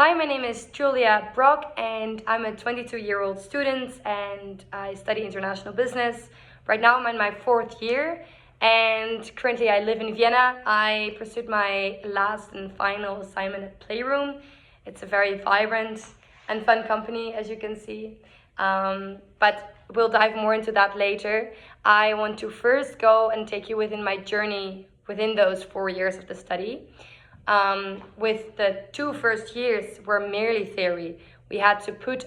Hi, my name is Julia Brock, and I'm a 22-year-old student, and I study international business. Right now, I'm in my fourth year, and currently I live in Vienna. I pursued my last and final assignment at Playroom. It's a very vibrant and fun company, as you can see. But we'll dive more into that later. I want to first go and take you within my journey within those 4 years of the study. With the two first years were merely theory. We had to put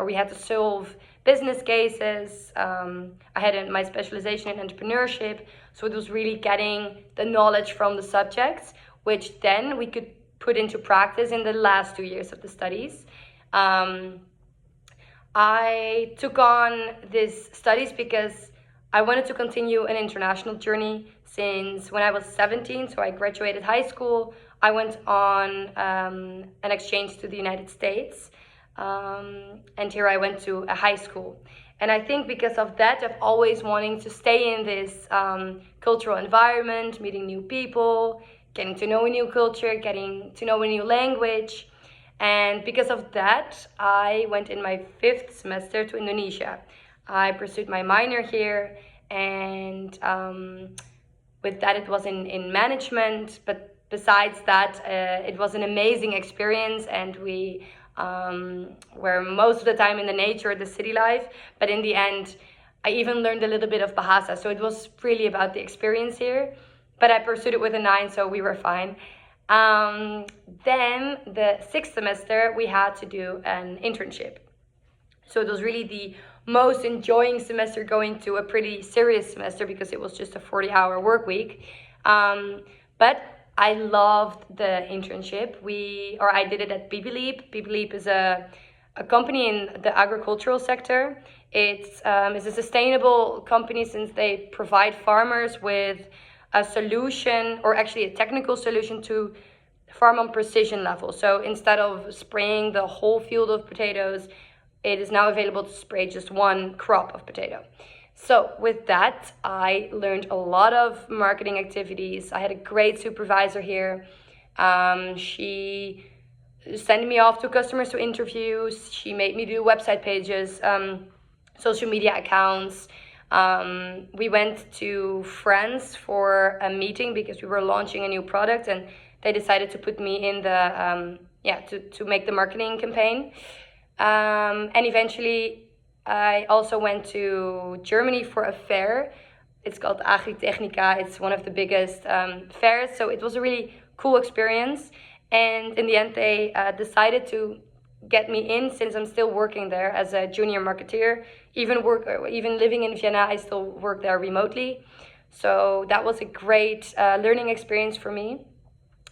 we had to solve business cases. I had my specialization in entrepreneurship, so it was really getting the knowledge from the subjects, which then we could put into practice in the last 2 years of the studies. I took on these studies because I wanted to continue an international journey since when I was 17, so I graduated high school. I went on an exchange to the United States, and here I went to a high school. And I think because of that, I've always wanting to stay in this cultural environment, meeting new people, getting to know a new culture, getting to know a new language. And because of that, I went in my fifth semester to Indonesia. I pursued my minor here, and with that, it was in management. But besides that, it was an amazing experience, and we were most of the time in the nature, the city life. But in the end, I even learned a little bit of Bahasa, so it was really about the experience here. But I pursued it with a 9, so we were fine. Then the sixth semester, we had to do an internship. So it was really the most enjoying semester going to a pretty serious semester because it was just a 40-hour work week. But I loved the internship. I did it at Bibileap. Bibileap is a company in the agricultural sector. It's a sustainable company since they provide farmers with a solution, or actually a technical solution, to farm on precision level. So instead of spraying the whole field of potatoes, it is now available to spray just one crop of potato. So with that, I learned a lot of marketing activities. I had a great supervisor here. She sent me off to customers to interviews. She made me do website pages, social media accounts. We went to France for a meeting because we were launching a new product, and they decided to put me in the to make the marketing campaign. And eventually I also went to Germany for a fair. It's called Agritechnica. It's one of the biggest fairs, so it was a really cool experience. And in the end, they decided to get me in since I'm still working there as a junior marketeer. Even living in Vienna, I still work there remotely. So that was a great learning experience for me.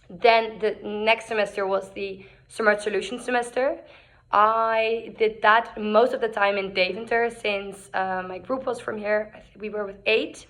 Then the next semester was the Smart Solutions semester. I did that most of the time in Deventer since my group was from here. We were with 8.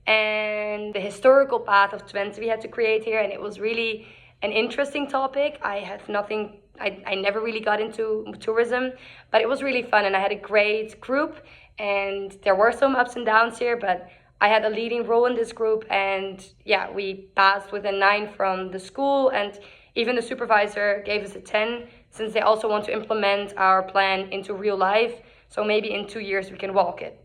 And the historical path of Twente we had to create here, and it was really an interesting topic. I never really got into tourism, but it was really fun, and I had a great group, and there were some ups and downs here, but I had a leading role in this group, and yeah, we passed with a 9 from the school, and even the supervisor gave us a 10, since they also want to implement our plan into real life, so maybe in 2 years we can walk it.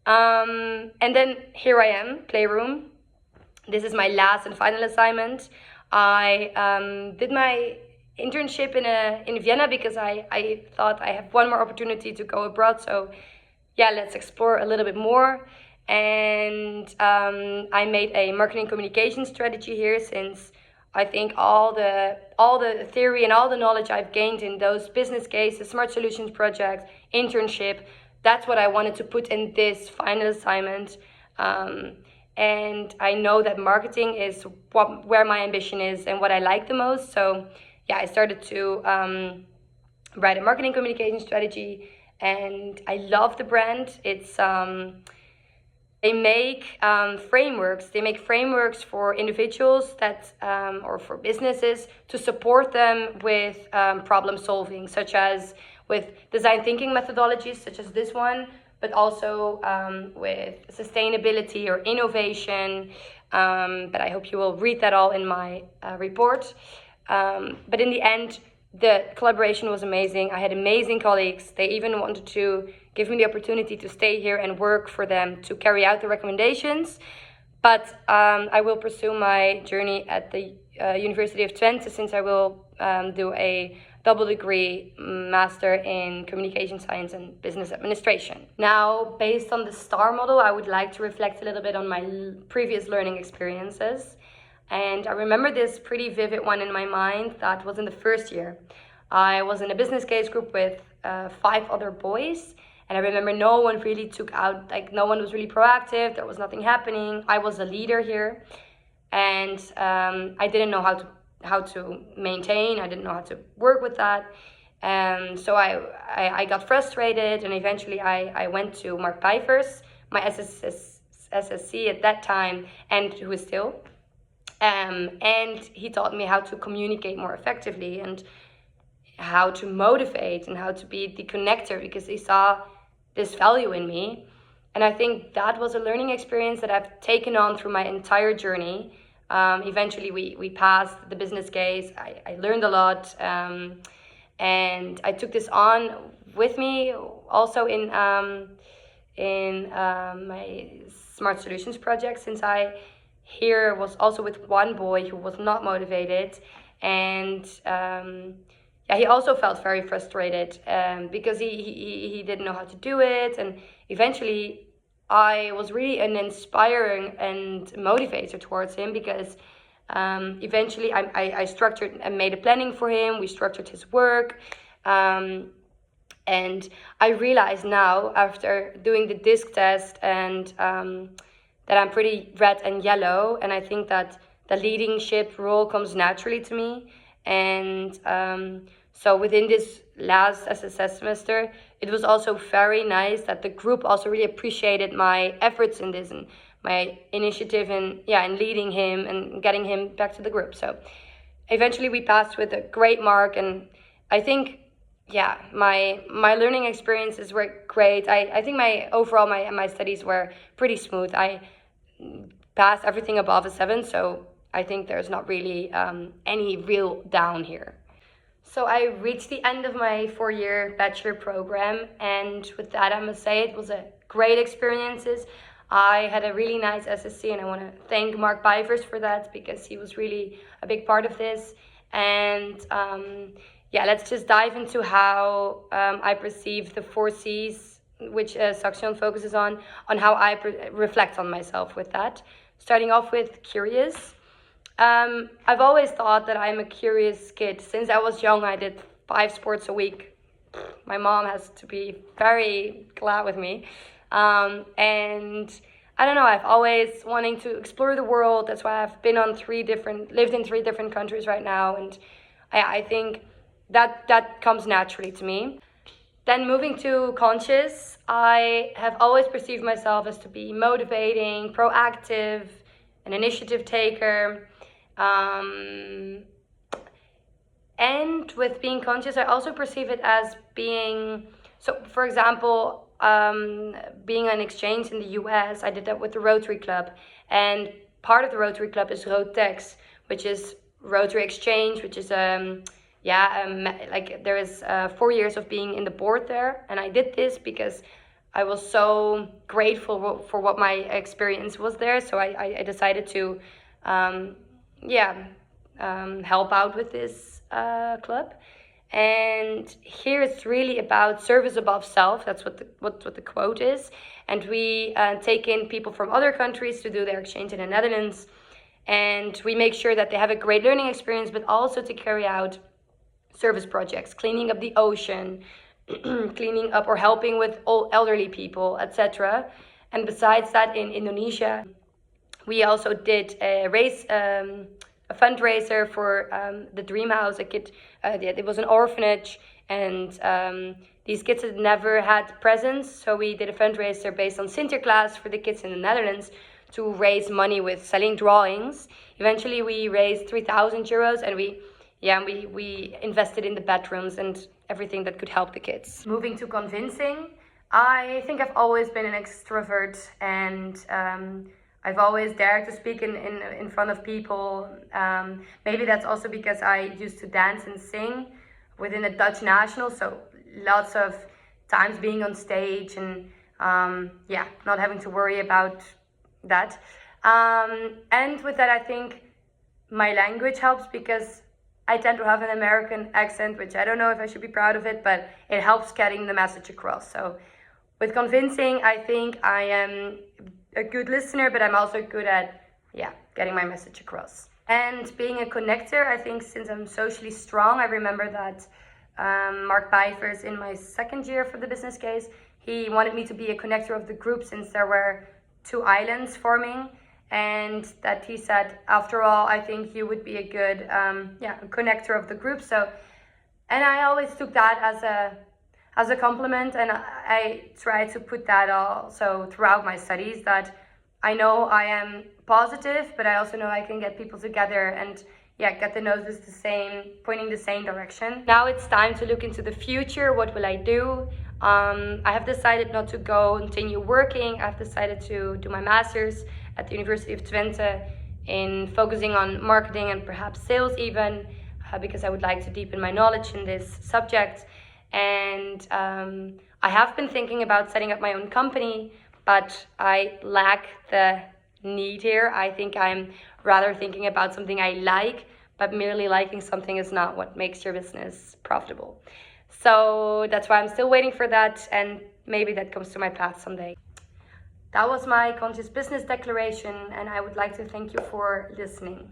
And then here I am, Playroom. This is my last and final assignment. I did my internship in Vienna because I thought I have one more opportunity to go abroad, so yeah, let's explore a little bit more. And I made a marketing communication strategy here, since I think all the theory and all the knowledge I've gained in those business cases, smart solutions projects, internship, that's what I wanted to put in this final assignment. And I know that marketing is where my ambition is and what I like the most. So yeah, I started to write a marketing communication strategy, and I love the brand. It's they make frameworks. They make frameworks for individuals or for businesses to support them with problem solving, such as with design thinking methodologies, such as this one, but also with sustainability or innovation. But I hope you will read that all in my report. But in the end, the collaboration was amazing. I had amazing colleagues. They even wanted to give me the opportunity to stay here and work for them to carry out the recommendations. But I will pursue my journey at the University of Twente, since I will do a double degree master in communication science and business administration. Now, based on the STAR model, I would like to reflect a little bit on my previous learning experiences. And I remember this pretty vivid one in my mind that was in the first year. I was in a business case group with 5 other boys. And I remember no one really no one was really proactive. There was nothing happening. I was a leader here. And I didn't know how to maintain. I didn't know how to work with that. And so I got frustrated, and eventually I went to Mark Pijvers, my SSC at that time, and who is still. And he taught me how to communicate more effectively and how to motivate and how to be the connector, because he saw this value in me. And I think that was a learning experience that I've taken on through my entire journey. Eventually we passed the business case. I learned a lot, and I took this on with me also in my Smart Solutions project, since I here was also with one boy who was not motivated, and he also felt very frustrated because he didn't know how to do it. And eventually I was really an inspiring and motivator towards him, because eventually I structured and made a planning for him. We structured his work, and I realize now, after doing the DISC test, and that I'm pretty red and yellow, and I think that the leadership role comes naturally to me. And so within this last SSS semester, it was also very nice that the group also really appreciated my efforts in this and my initiative in leading him and getting him back to the group. So eventually we passed with a great mark, and I think my learning experiences were great. I think my studies were pretty smooth. I passed everything above a 7, so I think there's not really any real down here. So I reached the end of my 4-year bachelor program, and with that I must say it was a great experiences. I had a really nice SSC, and I want to thank Mark Pijvers for that, because he was really a big part of this. And let's just dive into how I perceive the 4 C's, which Saxion focuses on how I reflect on myself with that. Starting off with curious. I've always thought that I'm a curious kid. Since I was young, I did 5 sports a week. My mom has to be very glad with me. And I don't know, I've always wanting to explore the world. That's why I've lived in 3 different countries right now. And I think that comes naturally to me. Then moving to conscious, I have always perceived myself as to be motivating, proactive, an initiative taker. And with being conscious, I also perceive it as being, so for example, being on exchange in the US, I did that with the Rotary Club. And part of the Rotary Club is Rotex, which is Rotary Exchange, which is there is 4 years of being in the board there. And I did this because I was so grateful for what my experience was there. So I decided to help out with this club. And here it's really about service above self. That's what the quote is. And we take in people from other countries to do their exchange in the Netherlands. And we make sure that they have a great learning experience, but also to carry out service projects, cleaning up the ocean, cleaning up or helping with all elderly people, etc. And besides that, in Indonesia, we also did a fundraiser for the Dream House. It was an orphanage, and these kids had never had presents, so we did a fundraiser based on Sinterklaas for the kids in the Netherlands to raise money with selling drawings. Eventually, we raised 3,000 euros, and we invested in the bedrooms and everything that could help the kids. Moving to convincing, I think I've always been an extrovert, and I've always dared to speak in front of people. Maybe that's also because I used to dance and sing within the Dutch National, so lots of times being on stage and not having to worry about that. And with that, I think my language helps because I tend to have an American accent, which I don't know if I should be proud of it, but it helps getting the message across. So with convincing, I think I am a good listener, but I'm also good at getting my message across. And being a connector, I think since I'm socially strong, I remember that Mark Pijvers in my second year for the business case, he wanted me to be a connector of the group since there were 2 islands forming, and that he said, after all, I think you would be a good connector of the group. So, and I always took that as a compliment, and I try to put that also throughout my studies, that I know I am positive, but I also know I can get people together and get the noses pointing the same direction. Now it's time to look into the future. What will I do? I have decided not to continue working. I've decided to do my master's at the University of Twente in focusing on marketing and perhaps sales even, because I would like to deepen my knowledge in this subject. And I have been thinking about setting up my own company, but I lack the need here. I think I'm rather thinking about something I like, but merely liking something is not what makes your business profitable. So that's why I'm still waiting for that, and maybe that comes to my path someday. That was my conscious business declaration, and I would like to thank you for listening.